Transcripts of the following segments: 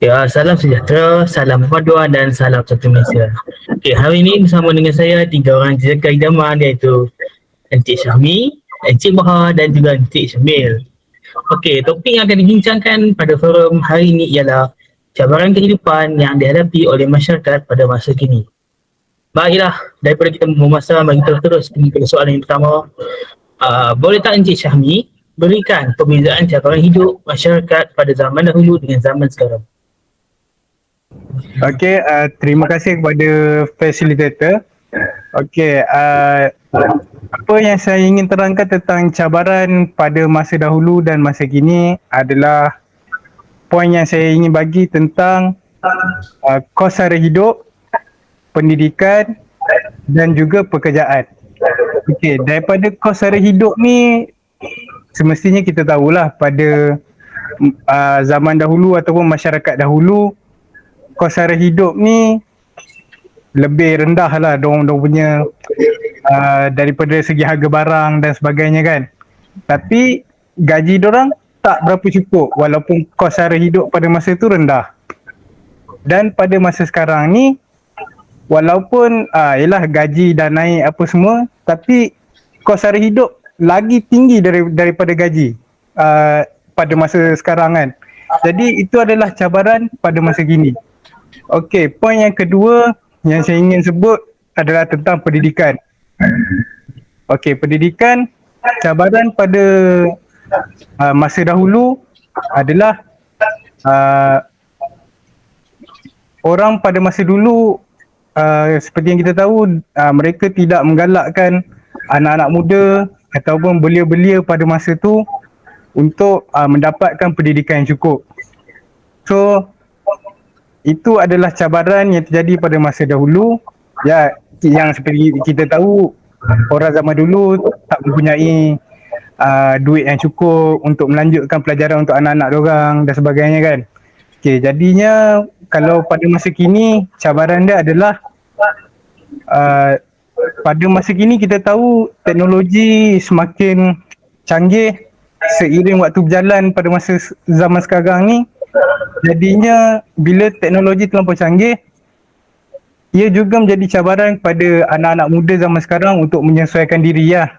Salam sejahtera, salam perpaduan dan salam satu Malaysia. Hari ini bersama dengan saya tiga orang jejaka idaman iaitu Encik Syahmi, Encik Bahar dan juga Encik Syamil. Topik yang akan dibincangkan pada forum hari ini ialah cabaran kehidupan yang dihadapi oleh masyarakat pada masa kini. Baiklah, daripada kita memasak, mari kita terus ke soalan yang pertama. Boleh tak Encik Syahmi berikan perbezaan cabaran hidup masyarakat pada zaman dahulu dengan zaman sekarang? Okey, terima kasih kepada fasilitator. Okey, apa yang saya ingin terangkan tentang cabaran pada masa dahulu dan masa kini adalah poin yang saya ingin bagi tentang kos sara hidup, pendidikan dan juga pekerjaan. Okey, daripada kos sara hidup ni semestinya kita tahulah pada zaman dahulu ataupun masyarakat dahulu, kos sara hidup ni lebih rendah lah dong punya daripada segi harga barang dan sebagainya kan. Tapi gaji dorang tak berapa cukup walaupun kos sara hidup pada masa tu rendah. Dan pada masa sekarang ni walaupun yelah gaji dah naik apa semua, tapi kos sara hidup lagi tinggi daripada gaji pada masa sekarang kan. Jadi itu adalah cabaran pada masa kini. Okey, poin yang kedua yang saya ingin sebut adalah tentang pendidikan. Okey, pendidikan, cabaran pada masa dahulu adalah orang pada masa dulu seperti yang kita tahu, mereka tidak menggalakkan anak-anak muda ataupun belia-belia pada masa tu untuk mendapatkan pendidikan yang cukup. So itu adalah cabaran yang terjadi pada masa dahulu. Ya, yang seperti kita tahu, orang zaman dulu tak mempunyai duit yang cukup untuk melanjutkan pelajaran untuk anak-anak diorang dan sebagainya kan. Okey, jadinya kalau pada masa kini cabaran dia adalah pada masa kini kita tahu teknologi semakin canggih seiring waktu berjalan pada masa zaman sekarang ni. Jadinya bila teknologi terlampau canggih, ia juga menjadi cabaran pada anak-anak muda zaman sekarang untuk menyesuaikan diri lah.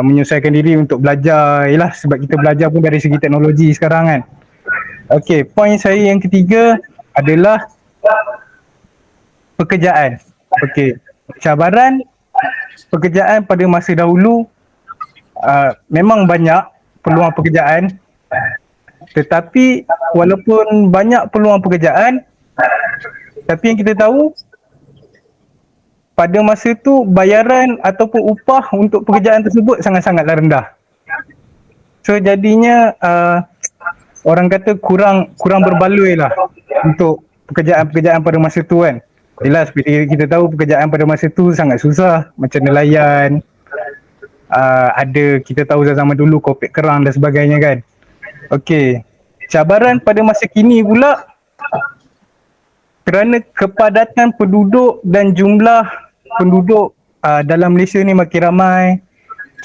Menyesuaikan diri untuk belajar, yalah sebab kita belajar pun dari segi teknologi sekarang kan. Okey, poin saya yang ketiga adalah pekerjaan. Okey, cabaran pekerjaan pada masa dahulu memang banyak peluang pekerjaan, tetapi walaupun banyak peluang pekerjaan, tapi yang kita tahu pada masa tu bayaran ataupun upah untuk pekerjaan tersebut sangat-sangatlah rendah. So jadinya orang kata kurang berbaloi lah untuk pekerjaan-pekerjaan pada masa tu kan. Yelah seperti kita tahu pekerjaan pada masa tu sangat susah, macam nelayan, ada kita tahu zaman dulu kopek kerang dan sebagainya kan. Okey, cabaran pada masa kini pula kerana kepadatan penduduk dan jumlah penduduk dalam Malaysia ni makin ramai.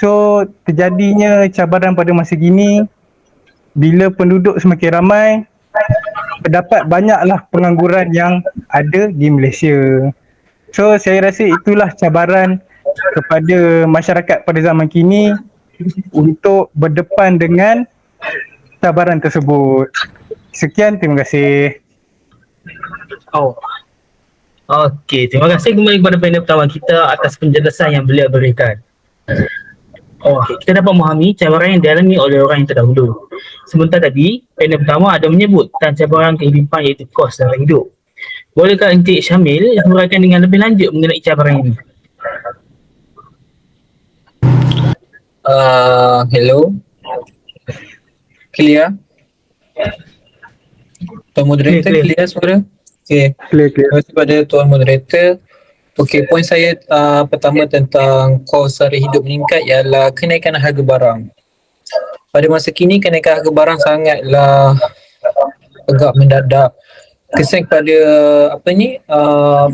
So terjadinya cabaran pada masa kini, bila penduduk semakin ramai, terdapat banyaklah pengangguran yang ada di Malaysia. So saya rasa itulah cabaran kepada masyarakat pada zaman kini untuk berdepan dengan cabaran tersebut. Sekian, terima kasih. Terima kasih kembali kepada panel pertama kita atas penjelasan yang beliau berikan. Kita dapat memahami cabaran yang dialami oleh orang yang terdahulu. Sebentar tadi, panel pertama ada menyebut tentang cabaran kehidupan iaitu kos sara hidup. Bolehkah Encik Syamil huraikan dengan lebih lanjut mengenai cabaran ini? Hello. Clear? Tuan moderator clear suara? Okay. Clear. Terima kasih kepada Tuan moderator. Okey, poin saya pertama tentang kos sara hidup meningkat ialah kenaikan harga barang. Pada masa kini kenaikan harga barang sangatlah agak mendadak. Kesan kepada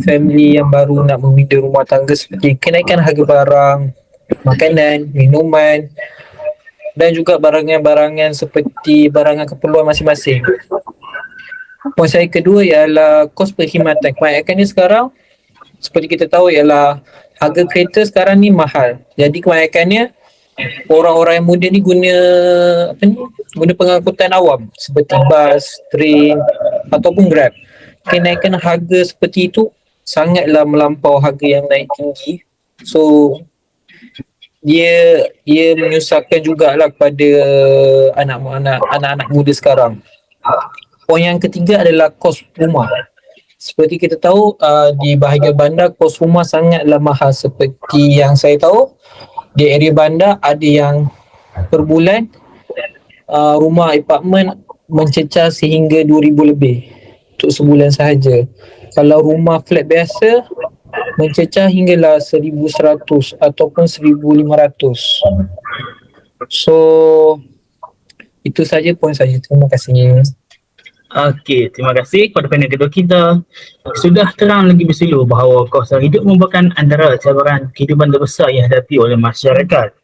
family yang baru nak membina rumah tangga seperti kenaikan harga barang, makanan, minuman dan juga barangan-barangan seperti barangan keperluan masing-masing. Poin saya kedua ialah kos perkhidmatan. Kebanyakannya sekarang seperti kita tahu ialah harga kereta sekarang ni mahal. Jadi kebanyakannya orang-orang yang muda ni guna pengangkutan awam seperti bas, train ataupun Grab. Kenaikan harga seperti itu sangatlah melampau harga yang naik tinggi. So dia menyusahkan jugalah kepada anak-anak muda sekarang. Poin yang ketiga adalah kos rumah. Seperti kita tahu di bahagian bandar kos rumah sangatlah mahal. Seperti yang saya tahu di area bandar ada yang per bulan rumah apartmen mencecah sehingga 2,000 lebih untuk sebulan sahaja. Kalau rumah flat biasa mencecah hinggalah 1,100 ataupun 1,500. So itu saja poin saya. Terima kasih. Okey, terima kasih kepada panel kedua kita. Sudah terang lagi bersilu bahawa kos hidup merupakan antara cabaran kehidupan terbesar yang dihadapi oleh masyarakat.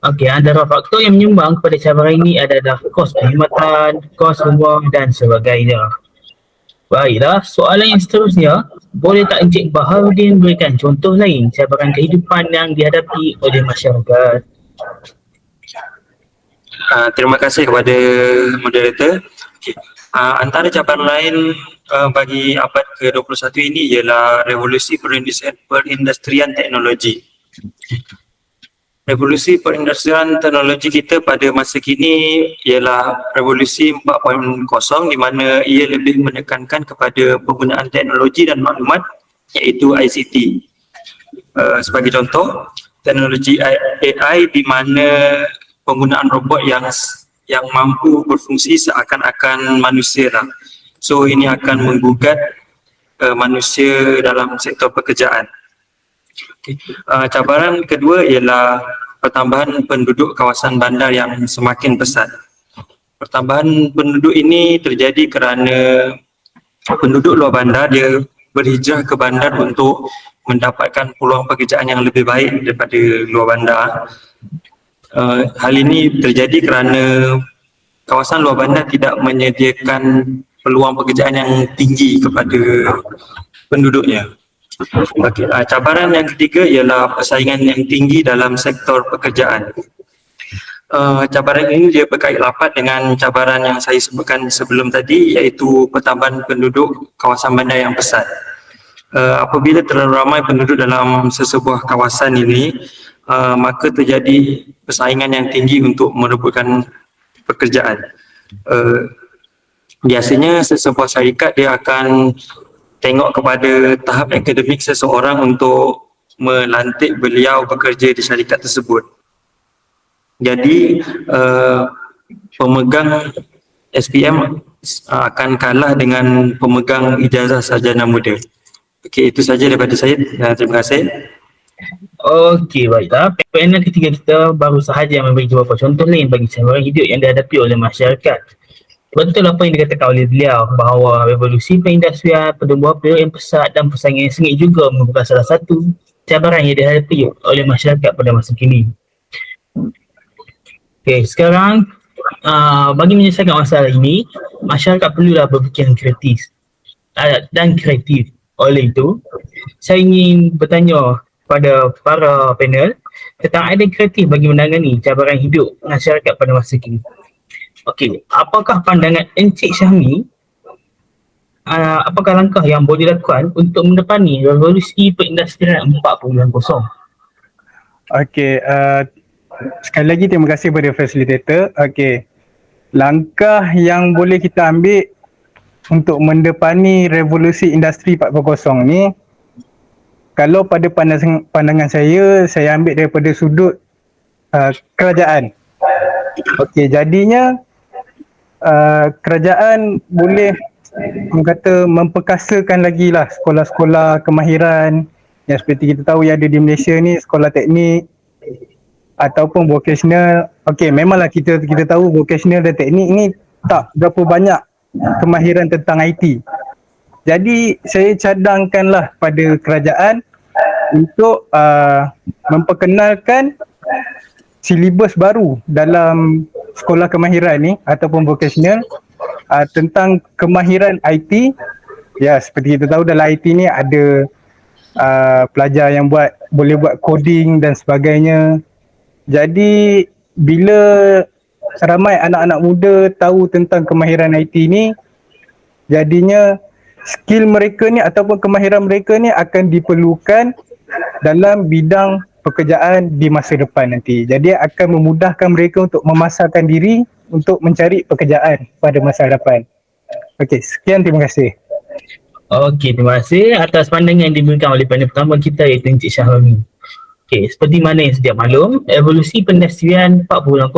Okey, antara faktor yang menyumbang kepada cabaran ini adalah kos perkhidmatan, kos rumah dan sebagainya. Baiklah, soalan yang seterusnya, boleh tak Encik Baharudin berikan contoh lain cabaran kehidupan yang dihadapi oleh masyarakat? Terima kasih kepada moderator. Okay. Antara cabaran lain bagi abad ke-21 ini ialah revolusi perindustrian teknologi. Revolusi perindustrian teknologi kita pada masa kini ialah revolusi 4.0 di mana ia lebih menekankan kepada penggunaan teknologi dan maklumat iaitu ICT. Sebagai contoh, teknologi AI di mana penggunaan robot yang mampu berfungsi seakan-akan manusia lah. So ini akan menggugat manusia dalam sektor pekerjaan. Okay. Cabaran kedua ialah pertambahan penduduk kawasan bandar yang semakin pesat. Pertambahan penduduk ini terjadi kerana penduduk luar bandar dia berhijrah ke bandar untuk mendapatkan peluang pekerjaan yang lebih baik daripada luar bandar. Hal ini terjadi kerana kawasan luar bandar tidak menyediakan peluang pekerjaan yang tinggi kepada penduduknya. Okay. Cabaran yang ketiga ialah persaingan yang tinggi dalam sektor pekerjaan. Cabaran ini dia berkait rapat dengan cabaran yang saya sebutkan sebelum tadi iaitu pertambahan penduduk kawasan bandar yang pesat. Apabila terlalu ramai penduduk dalam sesebuah kawasan ini, maka terjadi persaingan yang tinggi untuk merebutkan pekerjaan. Biasanya sesebuah syarikat dia akan tengok kepada tahap akademik seseorang untuk melantik beliau bekerja di syarikat tersebut. Jadi pemegang SPM akan kalah dengan pemegang ijazah sarjana muda. Okey, itu saja daripada saya. Terima kasih. Okey, baiklah. Panel ketiga kita baru sahaja memberi beberapa contoh lain bagi cabaran hidup yang dihadapi oleh masyarakat. Betul apa yang dikatakan oleh beliau bahawa revolusi perindustrian, pertumbuhan penduduk yang pesat dan persaingan yang sengit juga merupakan salah satu cabaran yang dihadapi oleh masyarakat pada masa kini. Okey, sekarang bagi menyelesaikan masalah ini, masyarakat perlulah berfikiran kreatif dan kreatif. Oleh itu, saya ingin bertanya pada para panel tentang idea kreatif bagi menangani cabaran hidup masyarakat pada masa kini. Okey, apakah pandangan Encik Syahmi? Apakah langkah yang boleh dilakukan untuk mendepani revolusi perindustrian 4.0? Okey, sekali lagi terima kasih kepada facilitator. Okey, langkah yang boleh kita ambil untuk mendepani revolusi industri 4.0 ni, kalau pada pandangan saya ambil daripada sudut kerajaan. Okey, jadinya kerajaan boleh memperkasakan lagi lah sekolah-sekolah kemahiran yang seperti kita tahu yang ada di Malaysia ni, sekolah teknik ataupun vocational. Okey, memanglah kita tahu vocational dan teknik ni tak berapa banyak kemahiran tentang IT. Jadi saya cadangkanlah pada kerajaan untuk memperkenalkan silibus baru dalam sekolah kemahiran ni ataupun vocational tentang kemahiran IT. Ya, seperti kita tahu dalam IT ni ada pelajar yang boleh buat coding dan sebagainya. Jadi bila ramai anak-anak muda tahu tentang kemahiran IT ni, jadinya skill mereka ni ataupun kemahiran mereka ni akan diperlukan dalam bidang pekerjaan di masa depan nanti. Jadi akan memudahkan mereka untuk memasarkan diri untuk mencari pekerjaan pada masa depan. Okey, sekian, terima kasih. Okey, terima kasih atas pandangan yang diberikan oleh panel pertama kita iaitu Encik Syahrami. Okey, seperti mana yang sedia maklum, evolusi pengindustrian 4.0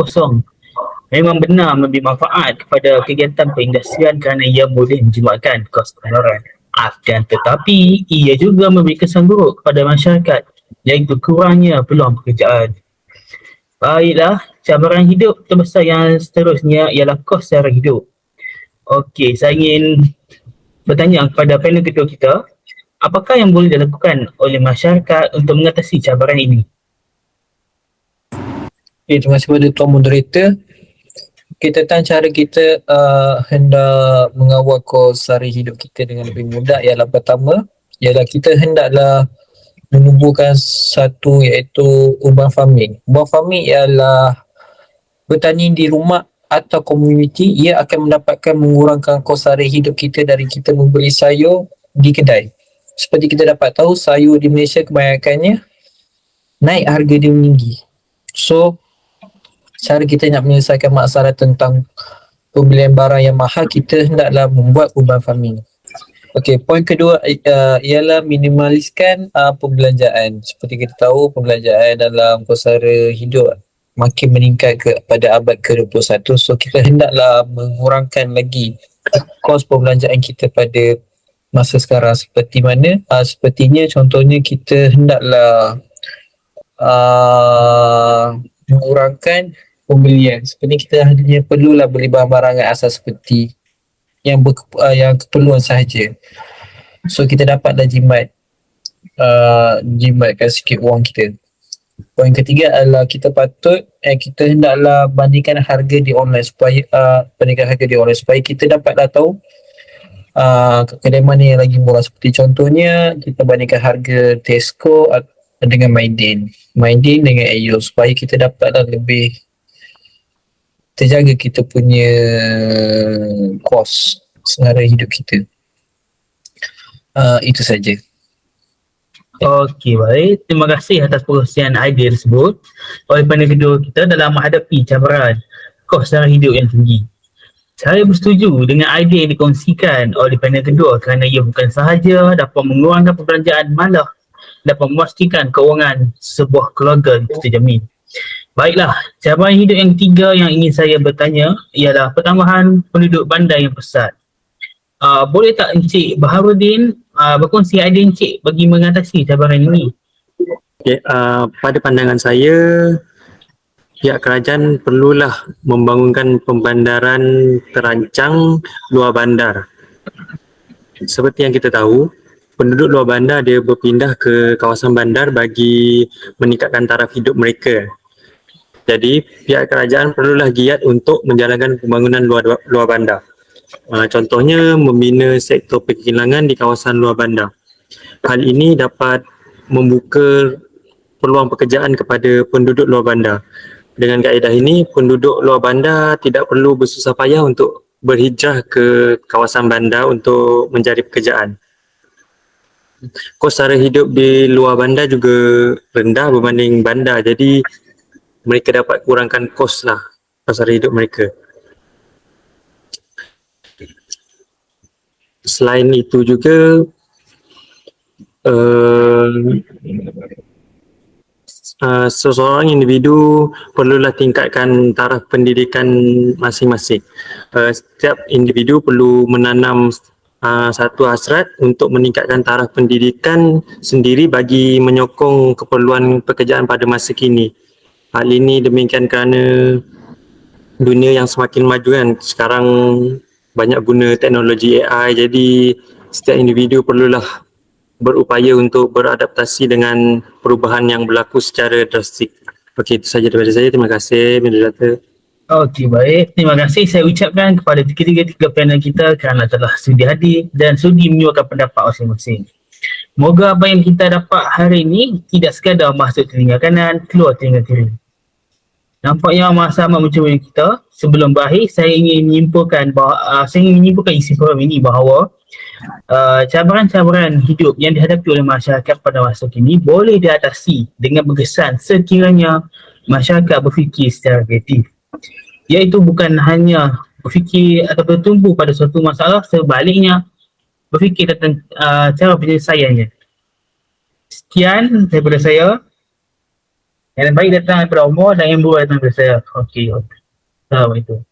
memang benar memberi manfaat kepada kegiatan perindustrian kerana ia boleh menjimatkan kos pengeluaran. Akan tetapi, ia juga memberi kesan buruk kepada masyarakat iaitu kurangnya peluang pekerjaan. Baiklah, cabaran hidup terbesar yang seterusnya ialah kos sara hidup. Okey, saya ingin bertanya kepada panel kedua kita, apakah yang boleh dilakukan oleh masyarakat untuk mengatasi cabaran ini? Okay, terima kasih kepada Tuan Moderator. Okay, tentang cara kita hendak mengawal kos sara hidup kita dengan lebih mudah ialah pertama, ialah kita hendaklah menubuhkan satu iaitu urban farming. Urban farming ialah bertani di rumah atau komuniti. Ia akan mengurangkan kos sara hidup kita dari kita membeli sayur di kedai. Seperti kita dapat tahu, sayur di Malaysia kebanyakannya naik harga dia meninggi. So, cara kita nak menyelesaikan masalah tentang pembelian barang yang mahal, kita hendaklah membuat urban farming. Okey, poin kedua ialah minimaliskan perbelanjaan. Seperti kita tahu, perbelanjaan dalam kos sara hidup makin meningkat pada abad ke-21. So, kita hendaklah mengurangkan lagi kos perbelanjaan kita pada masa sekarang. Seperti mana? Sepertinya contohnya kita hendaklah mengurangkan pembelian. Seperti kita hanya perlulah beli barang-barang asas seperti yang keperluan sahaja. So kita dapatlah jimatkan sikit wang kita. Poin ketiga adalah kita hendaklah bandingkan harga di online supaya kita dapatlah tahu kedai mana yang lagi murah. Seperti contohnya kita bandingkan harga Tesco dengan Maidin dengan AU supaya kita dapatlah lebih terjaga kita punya kos sara hidup kita. Itu saja. Okey, baik. Terima kasih atas perkongsian idea tersebut oleh panel kedua kita dalam menghadapi cabaran kos sara hidup yang tinggi. Saya bersetuju dengan idea yang dikongsikan oleh panel kedua kerana ia bukan sahaja dapat mengurangkan perbelanjaan, malah dapat memastikan keuangan sebuah keluarga terjamin. Baiklah, cabaran hidup yang ketiga yang ingin saya bertanya ialah pertambahan penduduk bandar yang pesat. Boleh tak Encik Baharudin berkongsi idea Encik bagi mengatasi cabaran ini? Okay, pada pandangan saya, pihak kerajaan perlulah membangunkan pembandaran terancang luar bandar. Seperti yang kita tahu, penduduk luar bandar dia berpindah ke kawasan bandar bagi meningkatkan taraf hidup mereka. Jadi pihak kerajaan perlulah giat untuk menjalankan pembangunan luar bandar. Contohnya membina sektor perkilangan di kawasan luar bandar. Hal ini dapat membuka peluang pekerjaan kepada penduduk luar bandar. Dengan kaedah ini, penduduk luar bandar tidak perlu bersusah payah untuk berhijrah ke kawasan bandar untuk mencari pekerjaan. Kos sara hidup di luar bandar juga rendah berbanding bandar, jadi mereka dapat kurangkan kos sara hidup mereka. Selain itu juga seseorang individu perlulah tingkatkan taraf pendidikan masing-masing. Setiap individu perlu menanam satu hasrat untuk meningkatkan taraf pendidikan sendiri bagi menyokong keperluan pekerjaan pada masa kini. Hal ini demikian kerana dunia yang semakin maju kan, sekarang banyak guna teknologi AI, jadi setiap individu perlulah berupaya untuk beradaptasi dengan perubahan yang berlaku secara drastik. Okey, itu saja daripada saya. Terima kasih moderator. Okey, baik. Terima kasih saya ucapkan kepada tiga panel kita kerana telah sudi hadir dan sudi menyuarakan pendapat masing-masing. Moga apa yang kita dapat hari ini tidak sekadar masuk telinga kanan, keluar telinga kiri. Nampaknya masa amat mencuri kita. Sebelum berakhir, saya ingin menyimpulkan isi forum ini bahawa cabaran-cabaran hidup yang dihadapi oleh masyarakat pada masa kini boleh diatasi dengan berkesan sekiranya masyarakat berfikir secara kreatif. Iaitu bukan hanya berfikir atau bertumpu pada suatu masalah, sebaliknya berfikir tentang cara penyelesaiannya. Sekian daripada saya. Yang baik datang daripada Umar dan yang buruk datang daripada saya. Okey. Assalamualaikum.